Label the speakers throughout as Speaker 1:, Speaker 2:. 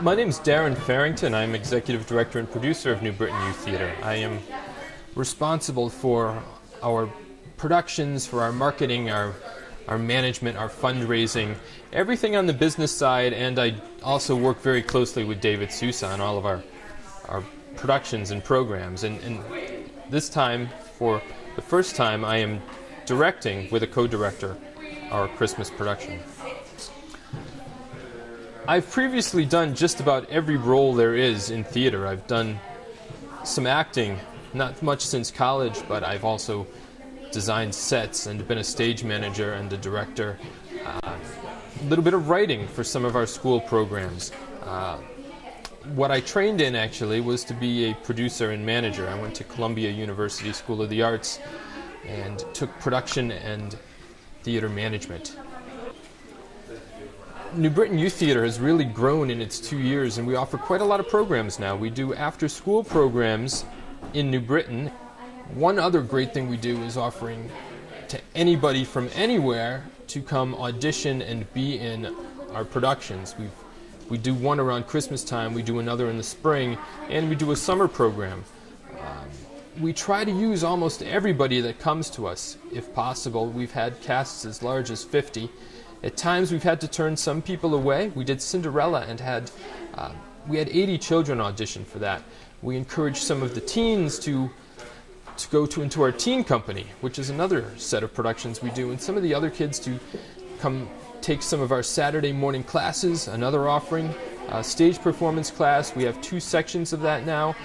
Speaker 1: My name is Darren Farrington. I'm Executive Director and Producer of New Britain Youth Theatre. I am responsible for our productions, for our marketing, our management, our fundraising, everything on the business side, and I also work very closely with David Sousa on all of our productions and programs. And this time, for the first time, I am directing with a co-director our Christmas production. I've previously done just about every role there is in theater. I've done some acting, not much since college, but I've also designed sets and been a stage manager and a director. A little bit of writing for some of our school programs. What I trained in, actually, was to be a producer and manager. I went to Columbia University School of the Arts and took production and theater management. New Britain Youth Theatre has really grown in its 2 years, and we offer quite a lot of programs now. We do after-school programs in New Britain. One other great thing we do is offering to anybody from anywhere to come audition and be in our productions. We do one around Christmas time, we do another in the spring, and we do a summer program. We try to use almost everybody that comes to us, if possible. We've had casts as large as 50. At times we've had to turn some people away. We did Cinderella and we had 80 children audition for that. We encouraged some of the teens to go into our teen company, which is another set of productions we do, and some of the other kids to come take some of our Saturday morning classes, another offering, stage performance class. We have 2 sections of that now.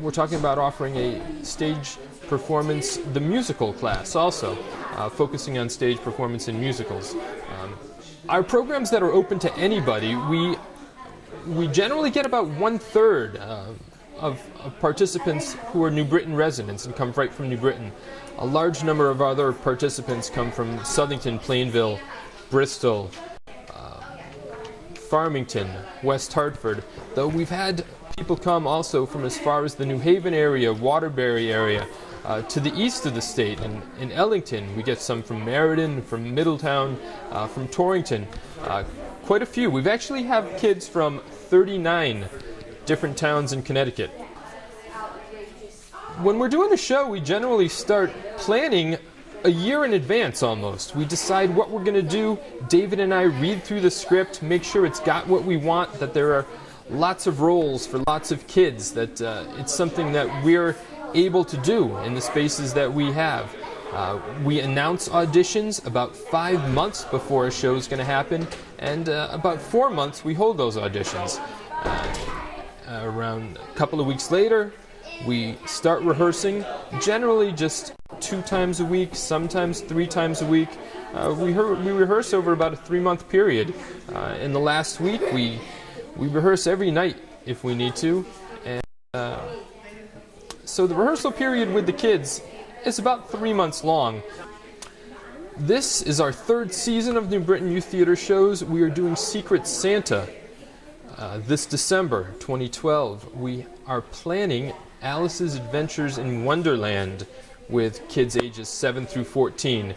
Speaker 1: We're talking about offering a stage performance, the musical class also, focusing on stage performance in musicals. Our programs that are open to anybody, we generally get about 1/3 of participants who are New Britain residents and come right from New Britain. A large number of other participants come from Southington, Plainville, Bristol, Farmington, West Hartford, though we've had people come also from as far as the New Haven area, Waterbury area, to the east of the state. In Ellington, we get some from Meriden, from Middletown, from Torrington, quite a few. We've actually have kids from 39 different towns in Connecticut. When we're doing a show, we generally start planning a year in advance almost. We decide what we're going to do. David and I read through the script, make sure it's got what we want, that there are lots of roles for lots of kids, that it's something that we're able to do in the spaces that we have. We announce auditions about 5 months before a show is going to happen, and about 4 months we hold those auditions. Around a couple of weeks later, we start rehearsing, generally just 2 times a week, sometimes 3 times a week. We rehearse over about a 3-month period. In the last week, we rehearse every night if we need to. And so the rehearsal period with the kids is about 3 months long. This is our 3rd season of New Britain Youth Theatre shows. We are doing Secret Santa this December 2012. We are planning Alice's Adventures in Wonderland with kids ages 7 through 14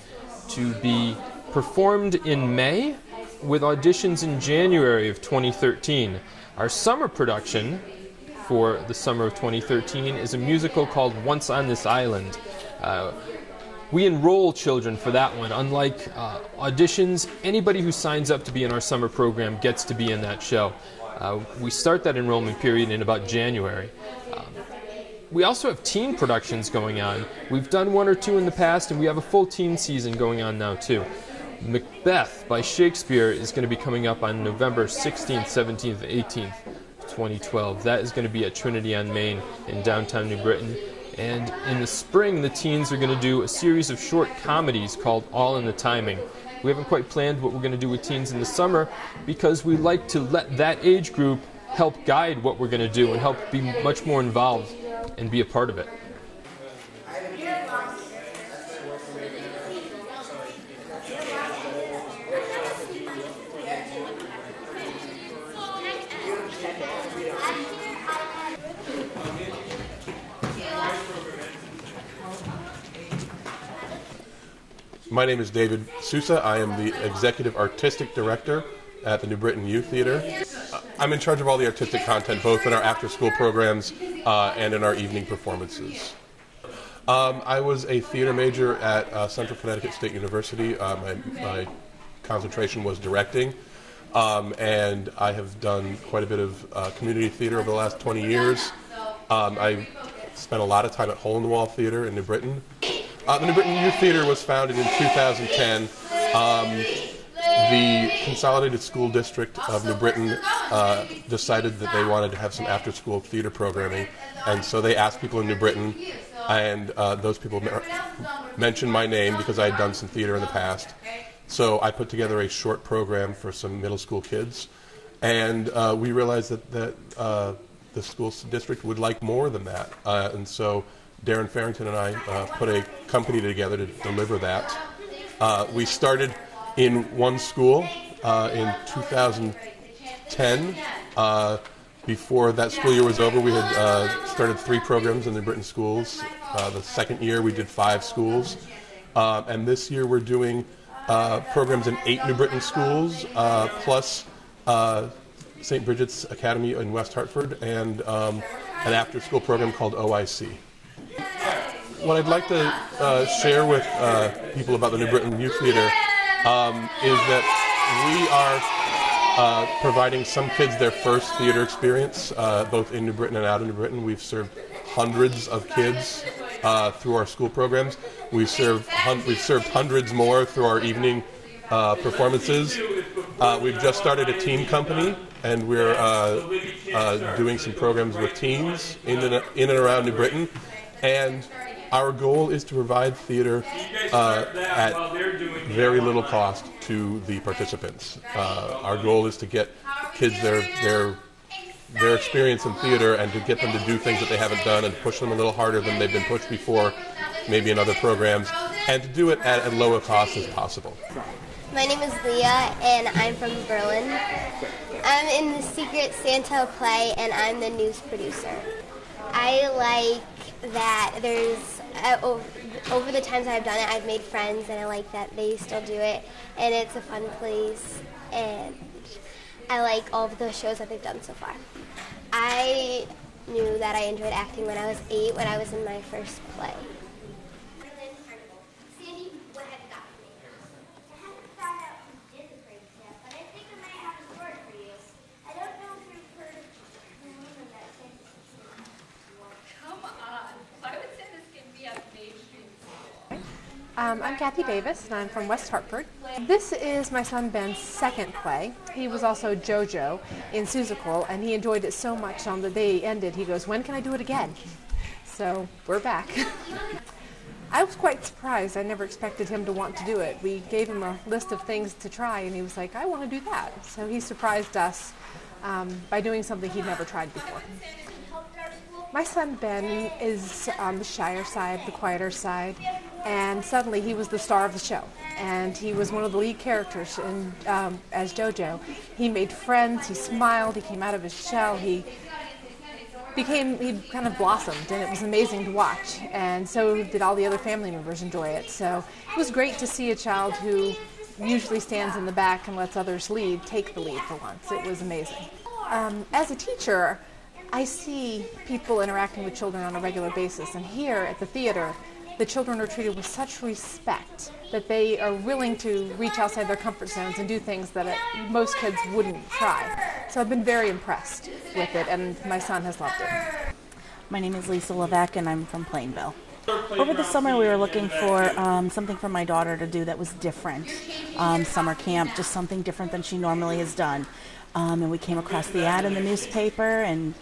Speaker 1: to be performed in May with auditions in January of 2013. Our summer production for the summer of 2013 is a musical called Once on This Island. We enroll children for that one. Unlike auditions, anybody who signs up to be in our summer program gets to be in that show. We start that enrollment period in about January. We also have teen productions going on. We've done 1 or 2 in the past, and we have a full teen season going on now too. Macbeth by Shakespeare is going to be coming up on November 16th, 17th, 18th, 2012. That is going to be at Trinity-on-Main in downtown New Britain. And in the spring, the teens are going to do a series of short comedies called All in the Timing. We haven't quite planned what we're going to do with teens in the summer because we like to let that age group help guide what we're going to do and help be much more involved and be a part of it.
Speaker 2: My name is David Sousa. I am the Executive Artistic Director at the New Britain Youth Theatre. I'm in charge of all the artistic content, both in our after-school programs and in our evening performances. I was a theater major at Central Connecticut State University. My concentration was directing, and I have done quite a bit of community theater over the last 20 years. I spent a lot of time at Hole in the Wall Theater in New Britain. The New Britain Youth Theater was founded in 2010. The Consolidated School District of New Britain decided that they wanted to have some after-school theater programming, and so they asked people in New Britain, and those people mentioned my name because I had done some theater in the past. So I put together a short program for some middle school kids, and we realized that the school district would like more than that, and so Darren Farrington and I put a company together to deliver that. We started in one school in 2010. Before that school year was over, we had started 3 programs in the Britain schools. The second year we did 5 schools. And this year we're doing programs in 8 New Britain schools, plus St. Bridget's Academy in West Hartford, and an after-school program called OIC. What I'd like to share with people about the New Britain Youth Theater is that we are providing some kids their first theater experience, both in New Britain and out of New Britain. We've served hundreds of kids through our school programs. We've served hundreds more through our evening performances. We've just started a teen company, and we're doing some programs with teens in and around New Britain. And our goal is to provide theater at very little cost to the participants. Our goal is to get kids their experience in theater and to get them to do things that they haven't done and push them a little harder than they've been pushed before, maybe in other programs, and to do it at as low a cost as possible.
Speaker 3: My name is Leah, and I'm from Berlin. I'm in the Secret Santa play, and I'm the news producer. I like that there's, over the times I've done it, I've made friends, and I like that they still do it, and it's a fun place, and I like all of the shows that they've done so far. I knew that I enjoyed acting when I was 8, when I was in my first play.
Speaker 4: I'm Kathy Davis, and I'm from West Hartford. This is my son Ben's second play. He was also JoJo in Seussical, and he enjoyed it so much on the day he ended, he goes, "When can I do it again?" So we're back. I was quite surprised. I never expected him to want to do it. We gave him a list of things to try, and he was like, "I want to do that." So he surprised us by doing something he'd never tried before. My son Ben is on the shyer side, the quieter side, and suddenly he was the star of the show. And he was one of the lead characters as JoJo. He made friends, he smiled, he came out of his shell, he kind of blossomed, and it was amazing to watch. And so did all the other family members enjoy it. So it was great to see a child who usually stands in the back and lets others lead take the lead for once. It was amazing. As a teacher, I see people interacting with children on a regular basis, and here at the theater, the children are treated with such respect that they are willing to reach outside their comfort zones and do things that most kids wouldn't try. So I've been very impressed with it, and my son has loved it.
Speaker 5: My name is Lisa Levesque, and I'm from Plainville. Over the summer, we were looking for something for my daughter to do that was different. Summer camp, just something different than she normally has done. And we came across the ad in the newspaper, and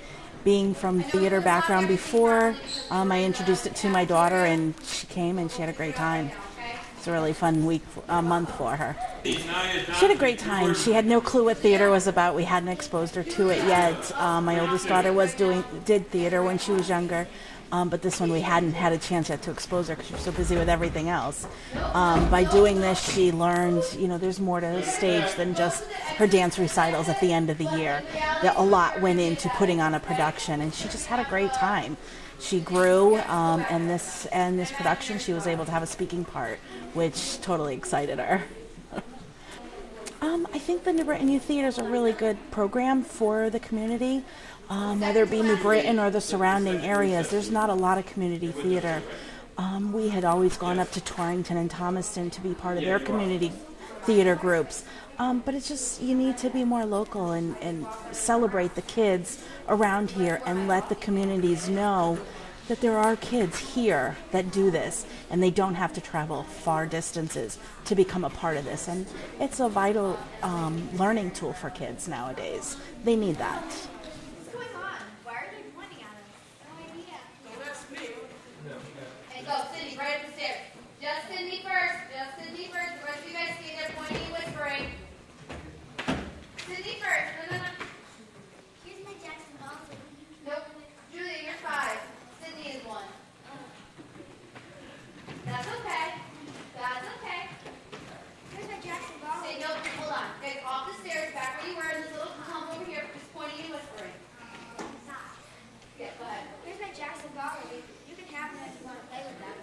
Speaker 5: being from theater background before, I introduced it to my daughter, and she came and she had a great time. It's a really fun month for her. She had a great time. She had no clue what theater was about. We hadn't exposed her to it yet. My oldest daughter did theater when she was younger. But this one we hadn't had a chance yet to expose her because she was so busy with everything else. By doing this, she learned, there's more to the stage than just her dance recitals at the end of the year. A lot went into putting on a production, and she just had a great time. She grew, and this production, she was able to have a speaking part, which totally excited her. I think the New Britain Youth Theater is a really good program for the community, whether it be New Britain or the surrounding areas. There's not a lot of community theater. We had always gone up to Torrington and Thomaston to be part of their community theater groups. But it's just, you need to be more local and celebrate the kids around here and let the communities know that there are kids here that do this and they don't have to travel far distances to become a part of this. And it's a vital learning tool for kids nowadays. They need that.
Speaker 6: What's going on? Why are they pointing at us? No idea. Well, that's me. And go, Cindy, right up the stairs. Just Cindy first. Just Cindy first. The rest of you guys stay there pointing and whispering. Cindy first. No, no, no.
Speaker 3: Here's my Jackson Ball.
Speaker 6: Nope. Julia, you're 5. Cindy is 1. That's okay. That's okay.
Speaker 3: Here's my Jackson Ball.
Speaker 6: Say, nope, hold on. Guys, off the stairs, back where you were in this little clump over here, just pointing and whispering. Yeah, go ahead.
Speaker 3: Here's my Jackson Ball. You can have them if you want to play with them.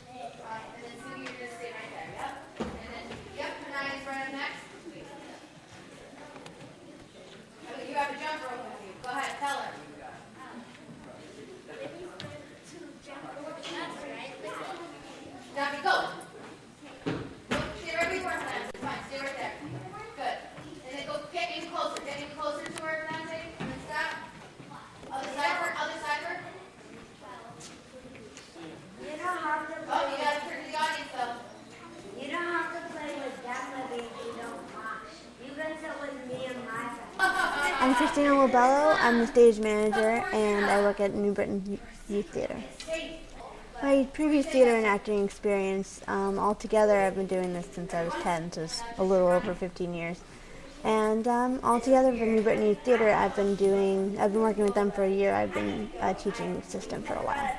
Speaker 6: And then Cindy, you're going to stay right there. Yep. And then, yep, Panaya's right up next. Oh, you have a jump rope with you. Go ahead, tell her. Now, go. Stay right where you are, Panaya. It's fine. Stay right there. Good. And then go get in closer. Get in closer to her, Panaya. And then stop. Other side of her. Other side of her.
Speaker 3: You don't have to
Speaker 6: Oh, you got to turn to the audience, though.
Speaker 3: You don't have to play with them if you don't want. You can sit with me and my friends.
Speaker 7: I'm Christina Lobello. I'm the stage manager, and I work at New Britain Youth Theater. My previous theater and acting experience, altogether, I've been doing this since I was 10, so it's a little over 15 years. And altogether for New Britain Youth Theater, I've been working with them for a year. I've been a teaching assistant for a while.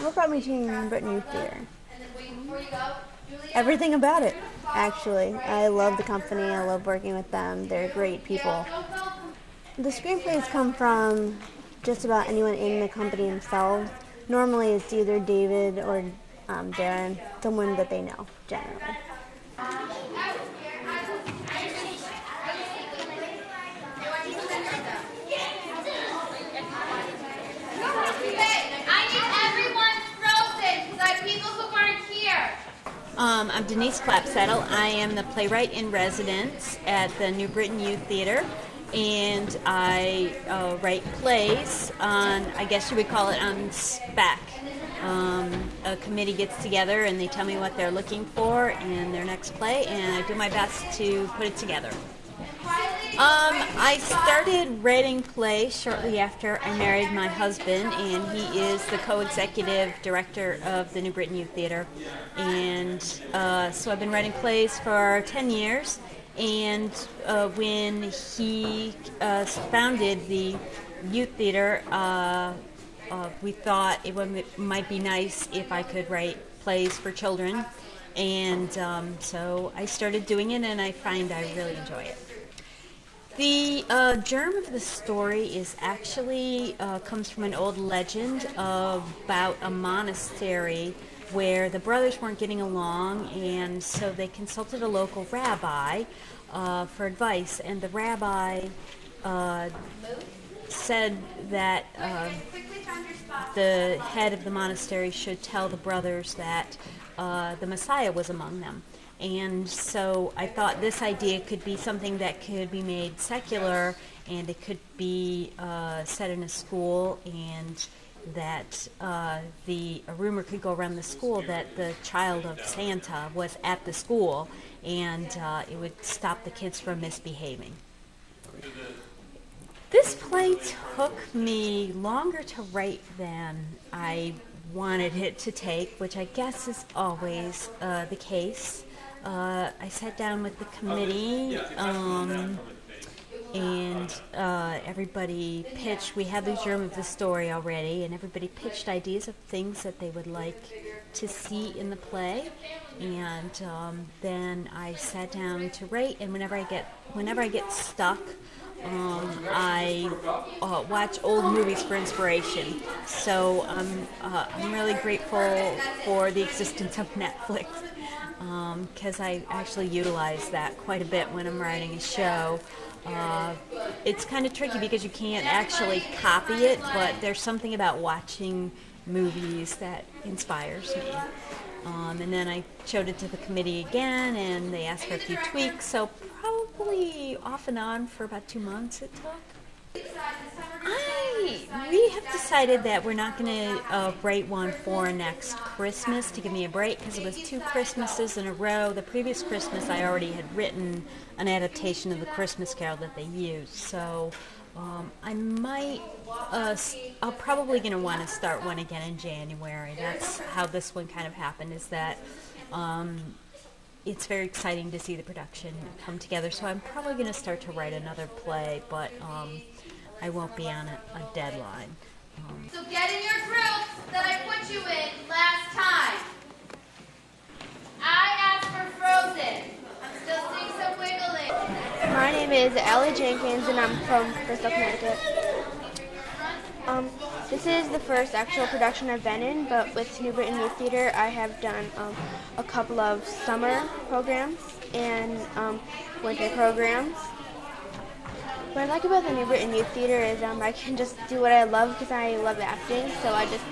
Speaker 7: What brought me to New Britain Youth Theater? Everything about it, actually. I love the company. I love working with them. They're great people. The screenplays come from just about anyone in the company themselves. Normally it's either David or Darren, someone that they know, generally.
Speaker 8: I'm Denise Clapsaddle. I am the playwright in residence at the New Britain Youth Theater, and I write plays on, I guess you would call it, on spec. A committee gets together and they tell me what they're looking for in their next play, and I do my best to put it together. I started writing plays shortly after I married my husband, and he is the co-executive director of the New Britain Youth Theater. And so I've been writing plays for 10 years, and when he founded the youth theater, we thought it might be nice if I could write plays for children. And so I started doing it, and I find I really enjoy it. The germ of the story is actually comes from an old legend about a monastery where the brothers weren't getting along, and so they consulted a local rabbi for advice, and the rabbi said that the head of the monastery should tell the brothers that the Messiah was among them. And so I thought this idea could be something that could be made secular, and it could be set in a school, and that a rumor could go around the school that the child of Santa was at the school, and it would stop the kids from misbehaving. This play took me longer to write than I wanted it to take, which I guess is always the case. I sat down with the committee, and everybody pitched. We had the germ of the story already, and everybody pitched ideas of things that they would like to see in the play. And then I sat down to write. And whenever I get stuck, I watch old movies for inspiration. So I'm really grateful for the existence of Netflix. because I actually utilize that quite a bit when I'm writing a show. It's kind of tricky because you can't actually copy it, but there's something about watching movies that inspires me. And then I showed it to the committee again, and they asked for a few tweaks, so probably off and on for about 2 months it took. We have decided that we're not going to write one for next Christmas to give me a break, because it was 2 Christmases in a row. The previous Christmas I already had written an adaptation of the Christmas Carol that they used, so I'll probably going to want to start one again in January. That's how this one kind of happened, is that it's very exciting to see the production come together, so I'm probably going to start to write another play, but I won't be on a deadline.
Speaker 6: So get in your groups that I put you in last time. I asked for Frozen. I'm still seeing some wiggling.
Speaker 3: My name is Ellie Jenkins, and I'm from Bristol, Connecticut. This is the first actual production I've been in, but with New Britain Youth Theater, I have done a couple of summer programs and winter programs. What I like about the New Britain Youth Theater is I can just do what I love because I love acting, so I just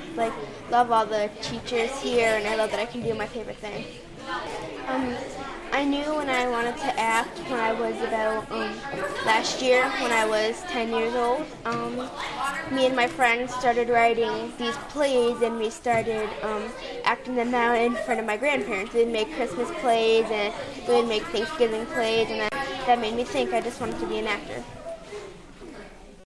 Speaker 3: love all the teachers here, and I love that I can do my favorite thing. I knew when I wanted to act when I was about last year, when I was 10 years old. Me and my friends started writing these plays, and we started acting them out in front of my grandparents. We'd make Christmas plays, and we'd make Thanksgiving plays, and that made me think I just wanted to be an actor.